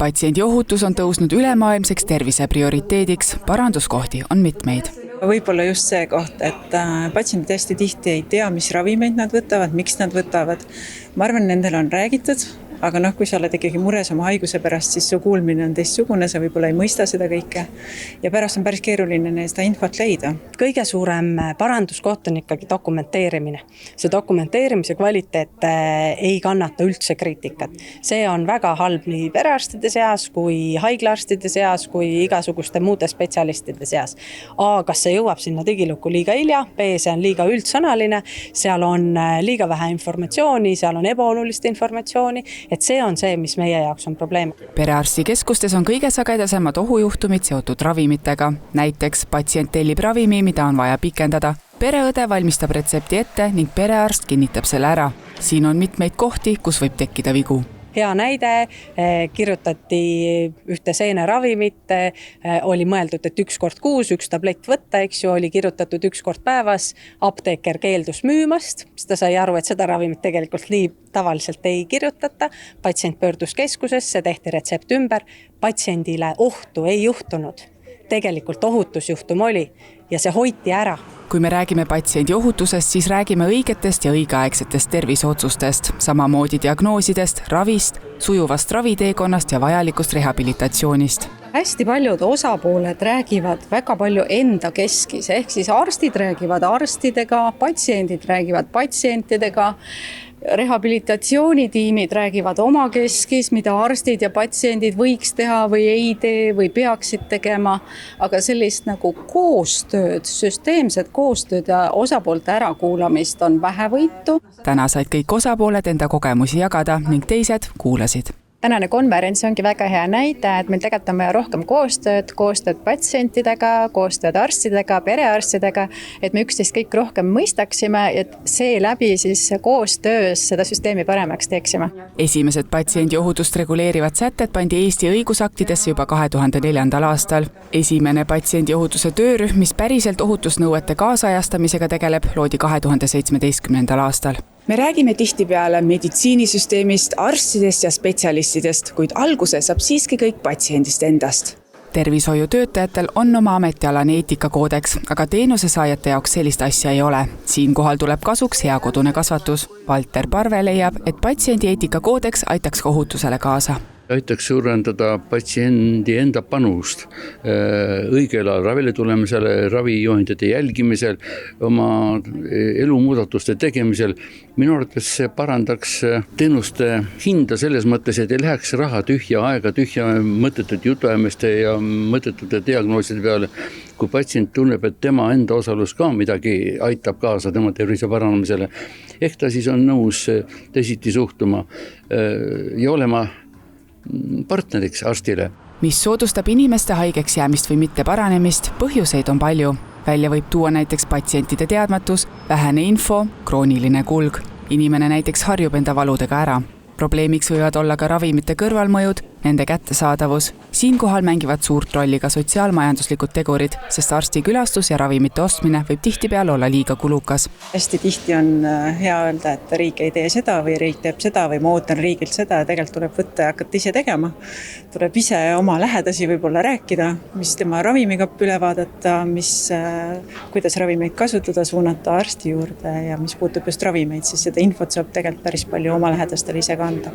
Patsiendi ohutus on tõusnud ülemaailmseks tervise prioriteediks, paranduskohti on mitmeid. Võib-olla just see koht, et patsiendid hästi tihti ei tea, mis ravimeid nad võtavad, miks nad võtavad. Ma arvan, nendel on räägitud, aga kui sa oled ikkagi mures oma haiguse pärast, siis su kuulmine on teistsugune, sa võib-olla ei mõista seda kõike ja pärast on päris keeruline seda infot leida. Kõige suurem paranduskoht on ikkagi dokumenteerimine. See dokumenteerimise kvaliteet ei kannata üldse kriitikat. See on väga halb nii perearstide seas kui haiglaarstide seas kui igasuguste muude spetsialistide seas. A, kas see jõuab sinna digilukku liiga hilja, B, see on liiga üldsõnaline, seal on liiga vähe informatsiooni, seal on ebaolulist informatsiooni, et see on see, mis meie jaoks on probleem. Perearstikeskustes on kõige sagedasemad ohujuhtumid seotud ravimitega. Näiteks patsient tellib ravimi, mida on vaja pikendada. Pereõde valmistab retsepti ette ning perearst kinnitab selle ära. Siin on mitmeid kohti, kus võib tekkida vigu. Hea näide, kirjutati ühte seeneravimit, oli mõeldud, et 1 kord kuus, 1 tablett võtta, oli kirjutatud 1 kord päevas, apteeker keeldus müümast, ta sai aru, et seda ravimit tegelikult nii tavaliselt ei kirjutata, patsient pöördus keskusesse, tehti retsept ümber, patsiendile ohtu ei juhtunud, tegelikult ohutusjuhtum oli ja see hoiti ära. Kui me räägime patsiendi ohutusest, siis räägime õigetest ja õigeaegsetest terviseotsustest, samamoodi diagnoosidest, ravist, sujuvast raviteekonnast ja vajalikust rehabilitatsioonist. Hästi paljud osapooled räägivad väga palju enda keskis, ehk siis arstid räägivad arstidega, patsiendid räägivad patsientidega, rehabilitatsioonitiimid räägivad oma keskis, mida arstid ja patsiendid võiks teha või ei tee või peaksid tegema, aga sellist koostööd, süsteemset koostööd ja osapoolte ärakuulamist on vähevõitu. Täna said kõik osapooled enda kogemusi jagada ning teised kuulasid. Tänane konverents ongi väga hea näide, et meil tegelikult on vaja rohkem koostööd patsientidega, koostööd arstidega, perearstidega, et me üksteist kõik rohkem mõistaksime, et seeläbi siis koostöös seda süsteemi paremaks teeksime. Esimesed patsiendi ohutust reguleerivad sätted pandi Eesti õigusaktidesse juba 2004. aastal. Esimene patsiendi ohutuse töörühm, mis päriselt ohutusnõuete kaasajastamisega tegeleb, loodi 2017. aastal. Me räägime tihtipeale meditsiinisüsteemist, arstidest ja spetsialistidest, kuid alguse saab siiski kõik patsiendist endast. Tervishoiutöötajatel on oma ametialane eetikakoodeks, aga teenusesaajate jaoks sellist asja ei ole. Siinkohal tuleb kasuks hea kodune kasvatus. Valter Parve leiab, et patsiendi eetikakoodeks aitaks ohutusele kaasa. Aitaks suurendada patsiendi enda panust õigel ajal ravile tulemisele, ravijuhendite jälgimisel, oma elumuudatuste tegemisel. Minu arvates see parandaks teenuste hinda selles mõttes, et ei läheks raha tühja aega, tühja mõttetute jutuajamiste ja mõttetute diagnooside peale. Kui patsient tunneb, et tema enda osalus ka midagi aitab kaasa tema tervise paranemisele, ehk ta siis on nõus teisiti suhtuma ja olema partneriks arstile. Mis soodustab inimeste haigeks jäämist või mitte paranemist, põhjuseid on palju. Välja võib tuua näiteks patsientide teadmatus, vähene info, krooniline kulg. Inimene näiteks harjub enda valudega ära. Probleemiks võivad olla ka ravimite kõrvalmõjud, nende kättesaadavus. Siinkohal mängivad suurt rolli ka sotsiaalmajanduslikud tegurid, sest arsti külastus ja ravimite ostmine võib tihtipeale olla liiga kulukas. Hästi tihti on hea öelda, et riik ei tee seda või riik teeb seda või ma ootan riigilt seda ja tegelikult tuleb võtta ja hakata ise tegema. Tuleb ise oma lähedasi võib-olla rääkida, mis tema ravimikapp üle vaadata, kuidas ravimeid kasutada, suunata arsti juurde ja mis puutub just ravimeid, siis seda infot saab tegelikult päris palju oma lähedastele ise ka anda.